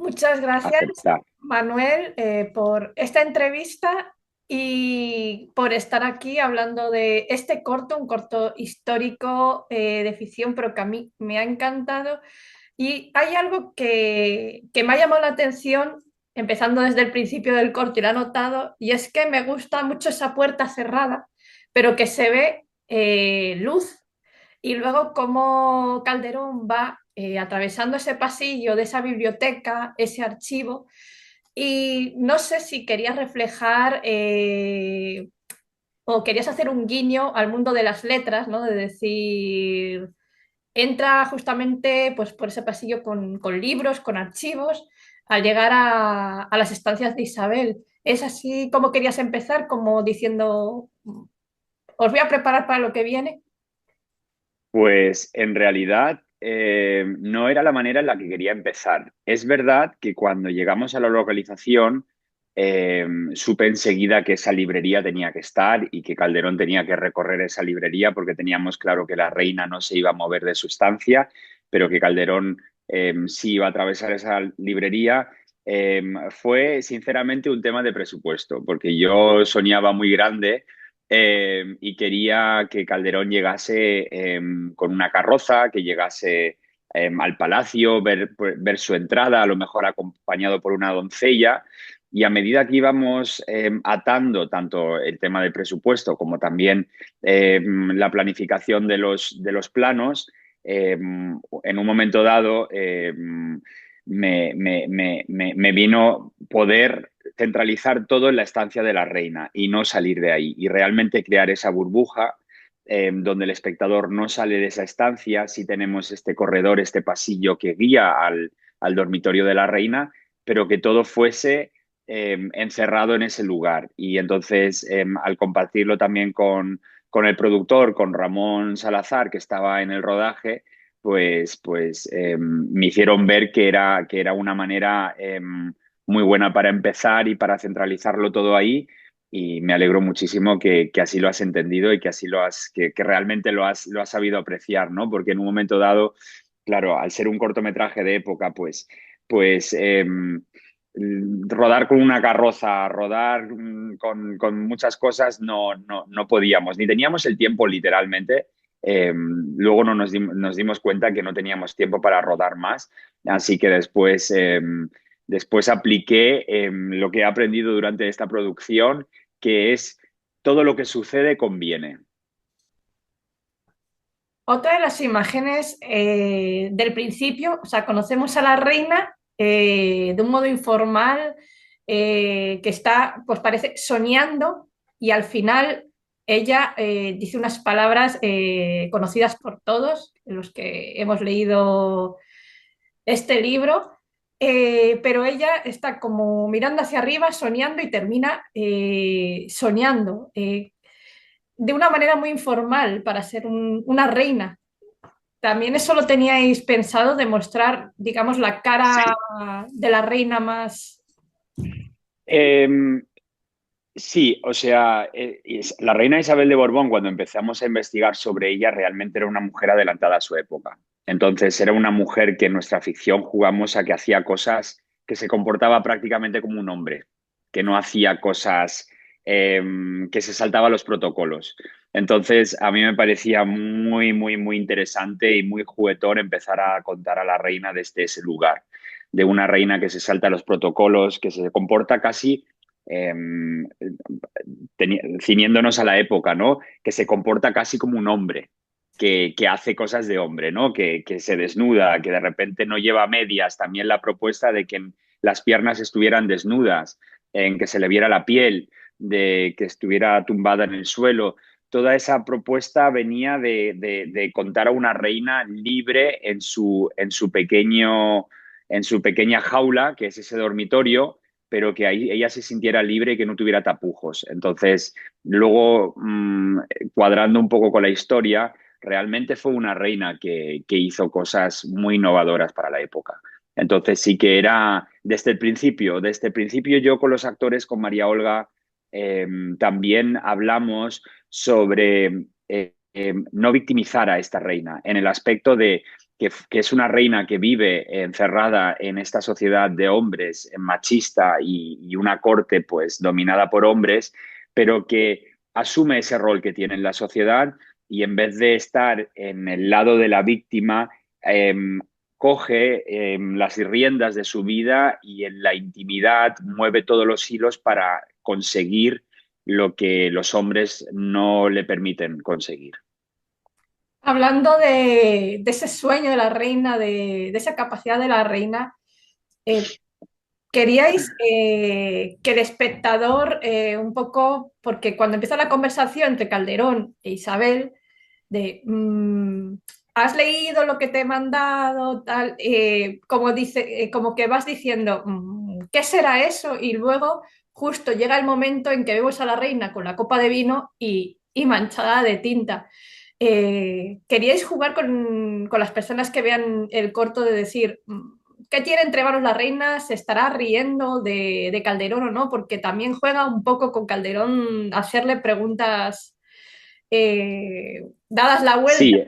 Muchas gracias, aceptar. Manuel, por esta entrevista y por estar aquí hablando de este corto, un corto histórico de ficción, pero que a mí me ha encantado. Y hay algo que me ha llamado la atención, empezando desde el principio del corto y lo he notado, y es que me gusta mucho esa puerta cerrada, pero que se ve luz. Y luego cómo Calderón va atravesando ese pasillo de esa biblioteca, ese archivo, y no sé si querías reflejar o querías hacer un guiño al mundo de las letras, ¿no? De decir, entra justamente pues, por ese pasillo con libros, con archivos, al llegar a las estancias de Isabel. ¿Es así como querías empezar, como diciendo, os voy a preparar para lo que viene? Pues en realidad no era la manera en la que quería empezar. Es verdad que cuando llegamos a la localización supe enseguida que esa librería tenía que estar y que Calderón tenía que recorrer esa librería porque teníamos claro que la reina no se iba a mover de su estancia, pero que Calderón sí iba a atravesar esa librería. Fue sinceramente un tema de presupuesto, porque yo soñaba muy grande y quería que Calderón llegase con una carroza, que llegase al palacio, ver su entrada, a lo mejor acompañado por una doncella. Y a medida que íbamos atando tanto el tema del presupuesto como también la planificación de los planos, en un momento dado me vino poder centralizar todo en la estancia de la reina y no salir de ahí y realmente crear esa burbuja donde el espectador no sale de esa estancia, si tenemos este corredor, este pasillo que guía al dormitorio de la reina, pero que todo fuese encerrado en ese lugar. Y entonces, al compartirlo también con el productor, con Ramón Salazar, que estaba en el rodaje, me hicieron ver que era una manera muy buena para empezar y para centralizarlo todo ahí. Y me alegro muchísimo que así lo has entendido y que así que realmente lo has sabido apreciar, ¿no? Porque en un momento dado, claro, al ser un cortometraje de época, pues rodar con una carroza, rodar con muchas cosas, no podíamos, ni teníamos el tiempo literalmente. Luego no nos dimos cuenta que no teníamos tiempo para rodar más, así que después apliqué lo que he aprendido durante esta producción, que es todo lo que sucede conviene. Otra de las imágenes del principio, o sea, conocemos a la reina de un modo informal, que está, pues parece, soñando y al final ella dice unas palabras conocidas por todos, los que hemos leído este libro, pero ella está como mirando hacia arriba, soñando y termina soñando de una manera muy informal para ser una reina. También eso lo teníais pensado, demostrar, digamos, la cara Sí. de la reina más... Eh, Sí, o sea, la reina Isabel de Borbón, cuando empezamos a investigar sobre ella, realmente era una mujer adelantada a su época. Entonces, era una mujer que en nuestra ficción jugamos a que hacía cosas, que se comportaba prácticamente como un hombre, que no hacía cosas, que se saltaba los protocolos. Entonces, a mí me parecía muy interesante y muy juguetón empezar a contar a la reina desde ese lugar, de una reina que se salta los protocolos, que se comporta casi eh, ciñéndonos a la época, ¿no? Que se comporta casi como un hombre, que hace cosas de hombre, ¿no? Que se desnuda, que de repente no lleva medias. También la propuesta de que las piernas estuvieran desnudas, en que se le viera la piel, de que estuviera tumbada en el suelo. Toda esa propuesta venía de contar a una reina libre en su pequeña jaula, que es ese dormitorio, pero que ahí ella se sintiera libre y que no tuviera tapujos. Entonces, luego, cuadrando un poco con la historia, realmente fue una reina que hizo cosas muy innovadoras para la época. Entonces sí que era desde el principio yo con los actores, con María Olga, también hablamos sobre no victimizar a esta reina en el aspecto de que es una reina que vive encerrada en esta sociedad de hombres machista y una corte pues dominada por hombres, pero que asume ese rol que tiene en la sociedad y en vez de estar en el lado de la víctima, eh, coge las riendas de su vida y en la intimidad mueve todos los hilos para conseguir lo que los hombres no le permiten conseguir. Hablando de ese sueño de la reina, de esa capacidad de la reina, eh, queríais que el espectador, un poco, porque cuando empieza la conversación entre Calderón e Isabel, de has leído lo que te he mandado, tal, como dice, como que vas diciendo, ¿qué será eso? Y luego justo llega el momento en que vemos a la reina con la copa de vino y manchada de tinta. ¿Queríais jugar con las personas que vean el corto de decir, ¿qué tiene entre manos la reina? ¿Se estará riendo de Calderón o no? Porque también juega un poco con Calderón hacerle preguntas dadas la vuelta. Sí,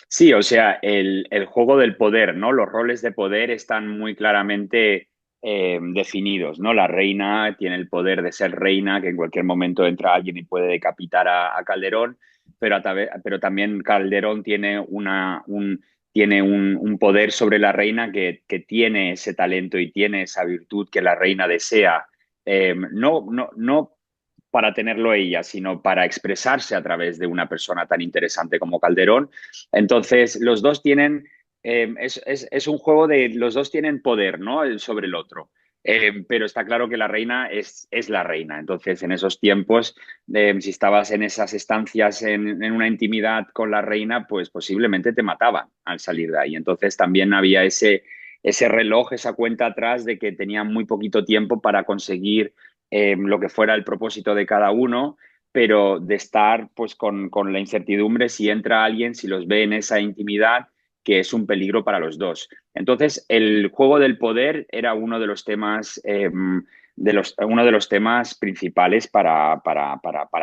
sí, o sea, el juego del poder, ¿no? Los roles de poder están muy claramente definidos, ¿no? La reina tiene el poder de ser reina, que en cualquier momento entra alguien y puede decapitar a Calderón, pero también Calderón tiene un poder sobre la reina que tiene ese talento y tiene esa virtud que la reina desea. No para tenerlo ella, sino para expresarse a través de una persona tan interesante como Calderón. Entonces, los dos tienen, es un juego de, los dos tienen poder, ¿no? El sobre el otro. Pero está claro que la reina es la reina. Entonces, en esos tiempos, si estabas en esas estancias en una intimidad con la reina, pues posiblemente te mataban al salir de ahí. Entonces, también había ese reloj, esa cuenta atrás de que tenía muy poquito tiempo para conseguir lo que fuera el propósito de cada uno, pero de estar pues con la incertidumbre si entra alguien, si los ve en esa intimidad, que es un peligro para los dos. Entonces, el juego del poder era uno de los temas, uno de los temas principales para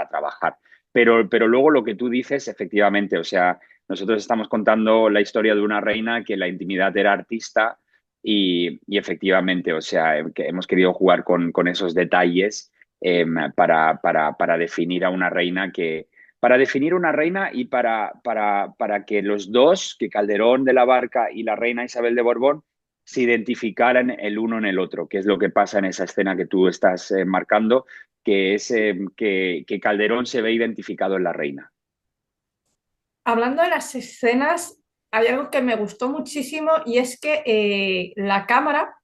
trabajar. Pero luego lo que tú dices, efectivamente, o sea, nosotros estamos contando la historia de una reina que la intimidad era artista y efectivamente, o sea, que hemos querido jugar con esos detalles para definir a una reina para definir una reina y para que los dos, que Calderón de la Barca y la reina Isabel de Borbón, se identificaran el uno en el otro, que es lo que pasa en esa escena que tú estás marcando, que es que Calderón se ve identificado en la reina. Hablando de las escenas, hay algo que me gustó muchísimo y es que la cámara,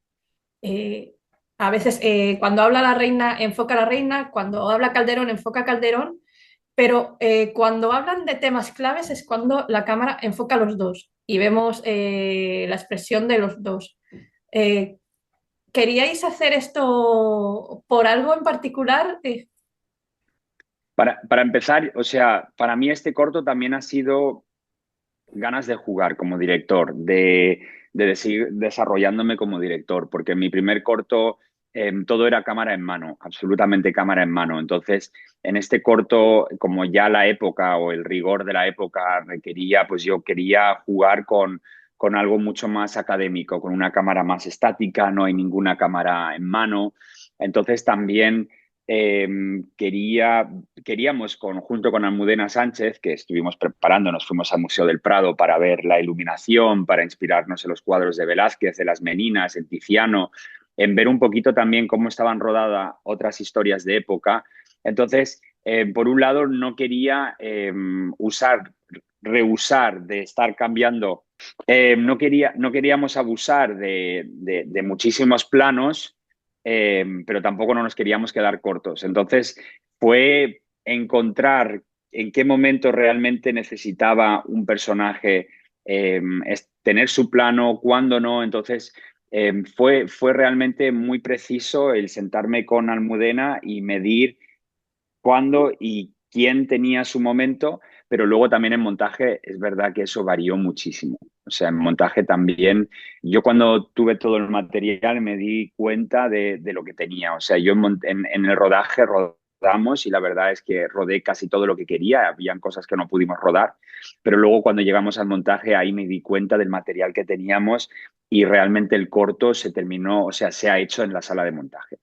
eh, a veces cuando habla la reina, enfoca a la reina, cuando habla Calderón, enfoca a Calderón, pero cuando hablan de temas claves es cuando la cámara enfoca a los dos y vemos la expresión de los dos. Eh, ¿Queríais hacer esto por algo en particular? Para empezar, o sea, para mí este corto también ha sido ganas de jugar como director, de seguir desarrollándome como director, porque en mi primer corto todo era cámara en mano, absolutamente cámara en mano. Entonces, en este corto, como ya la época o el rigor de la época requería, pues yo quería jugar con algo mucho más académico, con una cámara más estática, no hay ninguna cámara en mano. Entonces, también eh, quería queríamos, junto con Almudena Sánchez, que estuvimos preparando, nos fuimos al Museo del Prado para ver la iluminación, para inspirarnos en los cuadros de Velázquez, de las Meninas, en Tiziano, en ver un poquito también cómo estaban rodadas otras historias de época. Entonces, por un lado, no quería rehusar de estar cambiando, no queríamos abusar de muchísimos planos, pero tampoco no nos queríamos quedar cortos. Entonces, fue encontrar en qué momento realmente necesitaba un personaje tener su plano, cuándo no. Entonces, fue realmente muy preciso el sentarme con Almudena y medir cuándo y quién tenía su momento, pero luego también en montaje es verdad que eso varió muchísimo. O sea, en montaje también, yo cuando tuve todo el material me di cuenta de lo que tenía. O sea, yo en el rodaje rodamos y la verdad es que rodé casi todo lo que quería, habían cosas que no pudimos rodar, pero luego cuando llegamos al montaje ahí me di cuenta del material que teníamos y realmente el corto se terminó, o sea, se ha hecho en la sala de montaje.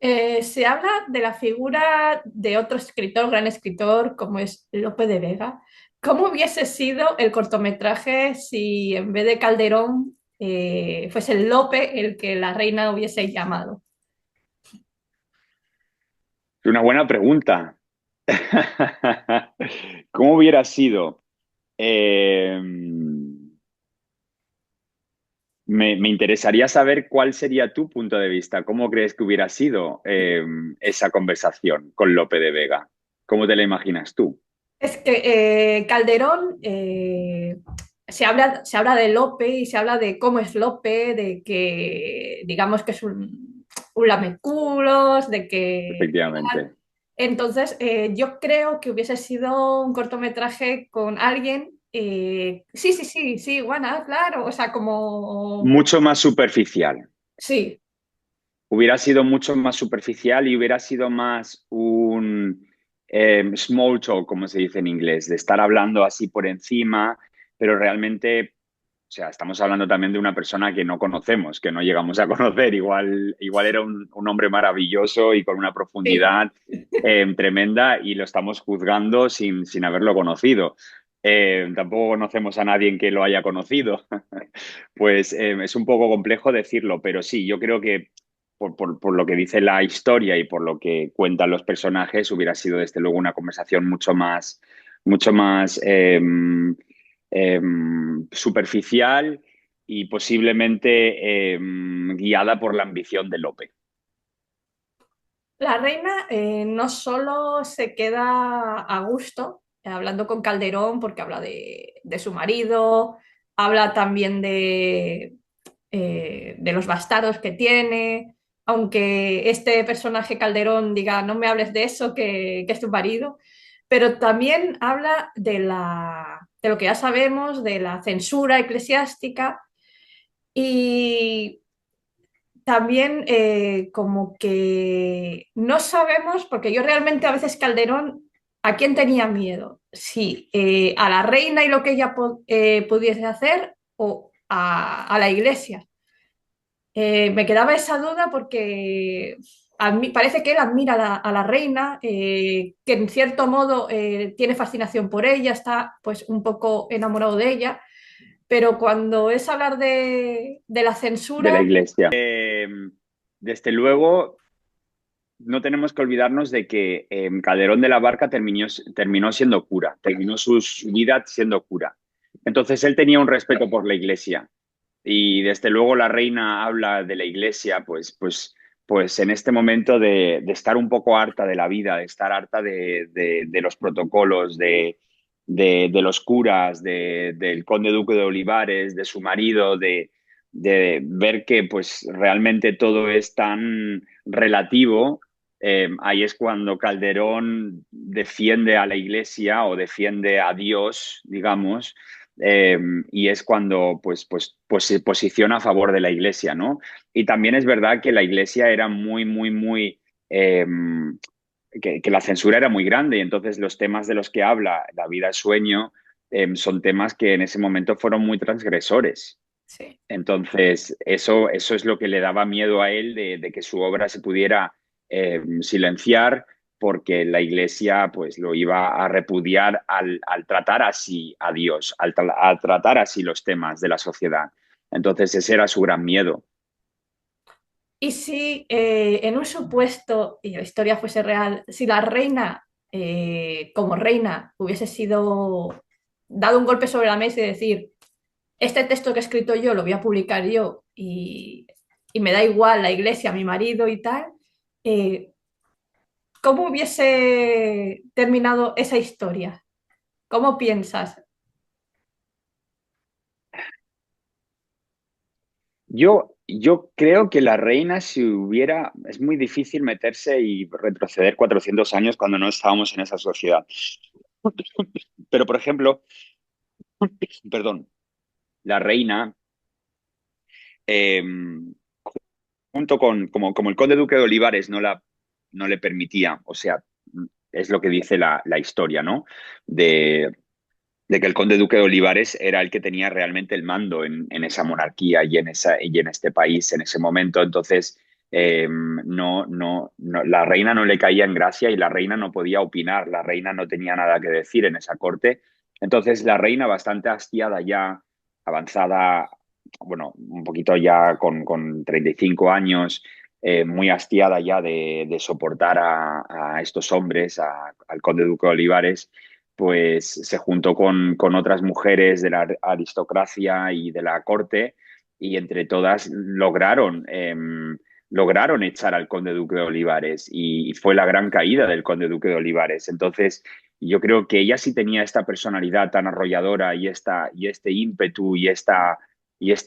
Se habla de la figura de otro escritor, gran escritor, como es Lope de Vega. ¿Cómo hubiese sido el cortometraje si en vez de Calderón fuese Lope el que la reina hubiese llamado? Es una buena pregunta. ¿Cómo hubiera sido? Eh, me interesaría saber cuál sería tu punto de vista. ¿Cómo crees que hubiera sido esa conversación con Lope de Vega? ¿Cómo te la imaginas tú? Es que Calderón se habla de Lope y se habla de cómo es Lope, de que digamos que es un lameculos, de que Efectivamente. entonces, yo creo que hubiese sido un cortometraje con alguien. Sí, sí, sí, sí, Juana, claro. O sea, como. Mucho más superficial. Sí, Hubiera sido mucho más superficial y hubiera sido más un small talk, como se dice en inglés, de estar hablando así por encima, pero realmente, o sea, estamos hablando también de una persona que no conocemos, que no llegamos a conocer. Igual era un hombre maravilloso y con una sí. profundidad tremenda y lo estamos juzgando sin haberlo conocido. Tampoco conocemos a nadie que lo haya conocido. Pues es un poco complejo decirlo, pero sí, yo creo que por lo que dice la historia y por lo que cuentan los personajes, hubiera sido desde luego una conversación mucho más superficial y posiblemente guiada por la ambición de Lope. La reina no solo se queda a gusto hablando con Calderón porque habla de su marido, habla también de los bastardos que tiene, aunque este personaje Calderón diga, no me hables de eso, que es tu marido, pero también habla de lo que ya sabemos, de la censura eclesiástica y también como que no sabemos, porque yo realmente a veces Calderón, ¿a quién tenía miedo? Si a la reina y lo que ella pudiese hacer o a la iglesia. Me quedaba esa duda porque parece que él admira a la reina, que en cierto modo tiene fascinación por ella, está pues un poco enamorado de ella, pero cuando es hablar de la De la censura, Iglesia. Desde luego, no tenemos que olvidarnos de que Calderón de la Barca terminó siendo cura, terminó su vida siendo cura. Entonces él tenía un respeto por la Iglesia y desde luego la reina habla de la Iglesia, pues en este momento de estar un poco harta de la vida, de estar harta de los protocolos, de los curas, del conde duque de Olivares, de su marido, de ver que pues realmente todo es tan relativo. Ahí es cuando Calderón defiende a la Iglesia o defiende a Dios, digamos, eh, y es cuando pues se posiciona a favor de la Iglesia, ¿no? Y también es verdad que la Iglesia era muy, que la censura era muy grande y entonces los temas de los que habla, la vida, el sueño, son temas que en ese momento fueron muy transgresores. sí. Entonces, eso es lo que le daba miedo a él de que su obra se pudiera silenciar porque la Iglesia pues lo iba a repudiar al tratar así a Dios, al tratar así los temas de la sociedad. Entonces, ese era su gran miedo. Y si en un supuesto, y la historia fuese real, si la reina, como reina, hubiese sido dado un golpe sobre la mesa y decir, este texto que he escrito yo lo voy a publicar yo y me da igual la iglesia, mi marido y tal, eh, ¿cómo hubiese terminado esa historia? ¿Cómo piensas? Yo creo que la reina, si hubiera, es muy difícil meterse y retroceder 400 años cuando no estábamos en esa sociedad. Pero, por ejemplo, perdón, la reina eh, junto como el conde duque de Olivares no le permitía, o sea, es lo que dice la historia, ¿no? De, de que el conde duque de Olivares era el que tenía realmente el mando en esa monarquía y en este país en ese momento. Entonces, la reina no le caía en gracia y la reina no podía opinar, la reina no tenía nada que decir en esa corte. Entonces, la reina, bastante hastiada ya, avanzada, bueno, un poquito ya con 35 años, muy hastiada ya de soportar a estos hombres, al conde duque de Olivares, pues se juntó con otras mujeres de la aristocracia y de la corte y entre todas lograron echar al conde duque de Olivares y fue la gran caída del conde duque de Olivares. Entonces, yo creo que ella sí tenía esta personalidad tan arrolladora y este ímpetu y esta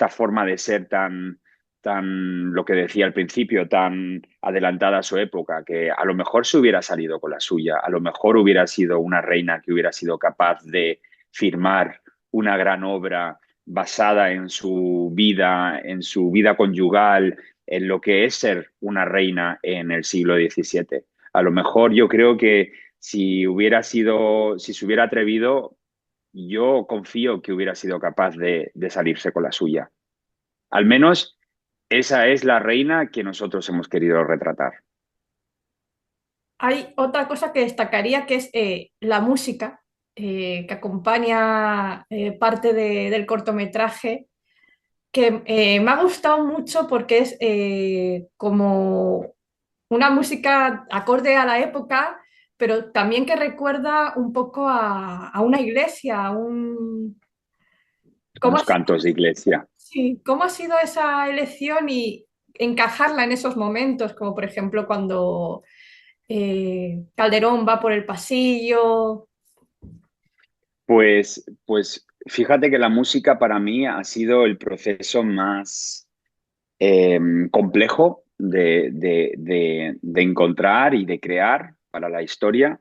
forma de ser tan, lo que decía al principio, tan adelantada a su época, que a lo mejor se hubiera salido con la suya, a lo mejor hubiera sido una reina que hubiera sido capaz de firmar una gran obra basada en su vida conyugal, en lo que es ser una reina en el siglo XVII. A lo mejor yo creo que si se hubiera atrevido, yo confío que hubiera sido capaz de salirse con la suya. Al menos esa es la reina que nosotros hemos querido retratar. Hay otra cosa que destacaría que es la música que acompaña parte del cortometraje, que me ha gustado mucho porque es como una música acorde a la época, pero también que recuerda un poco a una iglesia, ¿Cómo ha Unos sido, cantos de iglesia. sí, cómo ha sido esa elección y encajarla en esos momentos, como por ejemplo cuando Calderón va por el pasillo? Pues fíjate que la música para mí ha sido el proceso más complejo de encontrar y de crear para la historia.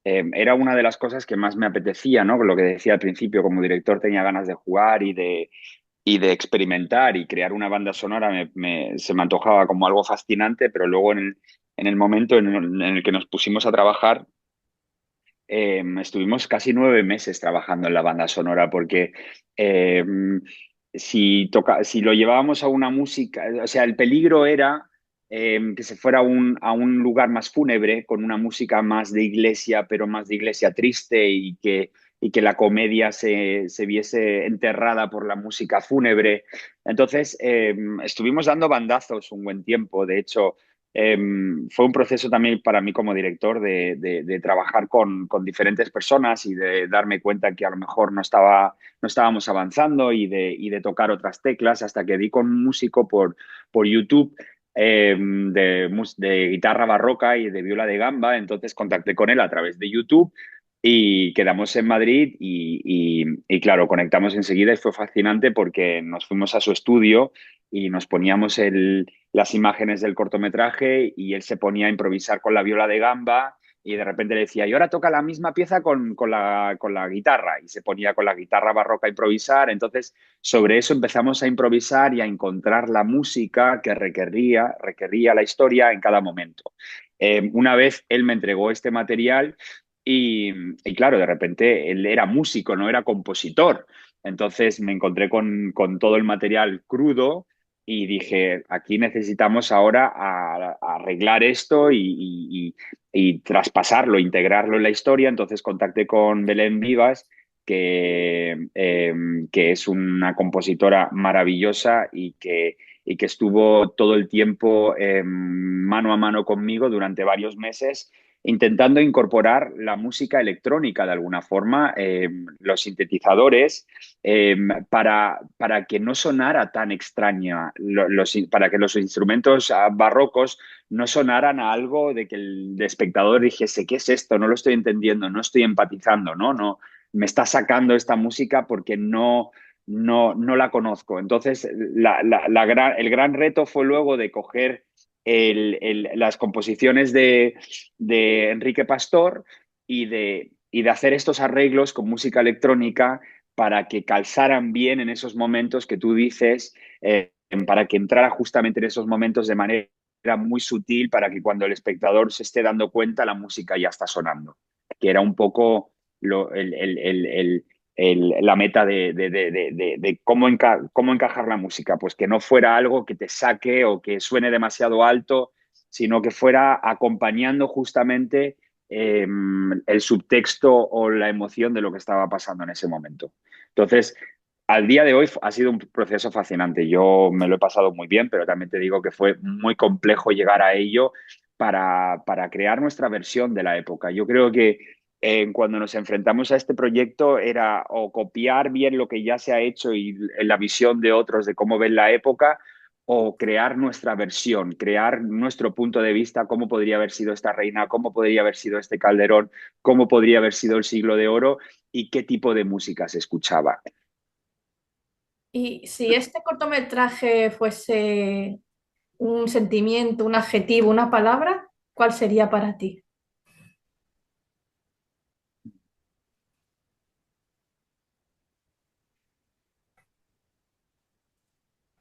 Era una de las cosas que más me apetecía, ¿no? Lo que decía al principio, como director tenía ganas de jugar y de experimentar y crear una banda sonora se me antojaba como algo fascinante, pero luego en el momento en el que nos pusimos a trabajar, estuvimos casi 9 meses trabajando en la banda sonora porque eh, si lo llevábamos a una música, o sea, el peligro era que se fuera a un lugar más fúnebre, con una música más de iglesia, pero más de iglesia triste y que la comedia se viese enterrada por la música fúnebre. Entonces, estuvimos dando bandazos un buen tiempo. De hecho, fue un proceso también para mí como director de trabajar con diferentes personas y de darme cuenta que a lo mejor no estábamos avanzando y de tocar otras teclas hasta que di con un músico por YouTube de guitarra barroca y de viola de gamba. Entonces contacté con él a través de YouTube y quedamos en Madrid y claro, conectamos enseguida y fue fascinante porque nos fuimos a su estudio y nos poníamos las imágenes del cortometraje y él se ponía a improvisar con la viola de gamba y de repente le decía, y ahora toca la misma pieza con la guitarra y se ponía con la guitarra barroca a improvisar. Entonces, sobre eso empezamos a improvisar y a encontrar la música que requería la historia en cada momento. Una vez él me entregó este material y claro, de repente él era músico, no era compositor. Entonces me encontré con todo el material crudo y dije, aquí necesitamos ahora arreglar esto y traspasarlo, integrarlo en la historia. Entonces contacté con Belén Vivas, que es una compositora maravillosa y que estuvo todo el tiempo mano a mano conmigo durante varios meses intentando incorporar la música electrónica de alguna forma, los sintetizadores, para que no sonara tan extraña, para que los instrumentos barrocos no sonaran a algo de que el espectador dijese, ¿qué es esto? No lo estoy entendiendo, no estoy empatizando, no, me está sacando esta música porque no la conozco. Entonces, el gran reto fue luego de coger las composiciones de Enrique Pastor y de hacer estos arreglos con música electrónica para que calzaran bien en esos momentos que tú dices, para que entrara justamente en esos momentos de manera muy sutil para que cuando el espectador se esté dando cuenta, la música ya está sonando, que era un poco la meta de cómo encajar la música, pues que no fuera algo que te saque o que suene demasiado alto, sino que fuera acompañando justamente el subtexto o la emoción de lo que estaba pasando en ese momento. Entonces, al día de hoy ha sido un proceso fascinante. Yo me lo he pasado muy bien, pero también te digo que fue muy complejo llegar a ello para crear nuestra versión de la época. Yo creo que cuando nos enfrentamos a este proyecto era o copiar bien lo que ya se ha hecho y la visión de otros de cómo ven la época, o crear nuestra versión, crear nuestro punto de vista, cómo podría haber sido esta reina, cómo podría haber sido este Calderón, cómo podría haber sido el Siglo de Oro y qué tipo de música se escuchaba. Y si este cortometraje fuese un sentimiento, un adjetivo, una palabra, ¿cuál sería para ti?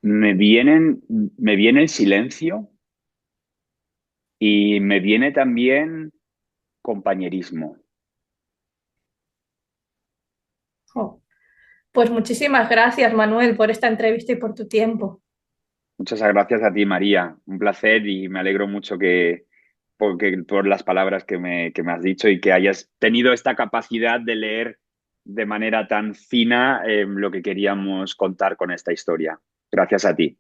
Me viene el silencio y me viene también compañerismo. Oh, pues muchísimas gracias, Manuel, por esta entrevista y por tu tiempo. Muchas gracias a ti, María. Un placer y me alegro mucho por las palabras que me has dicho y que hayas tenido esta capacidad de leer de manera tan fina lo que queríamos contar con esta historia. Gracias a ti.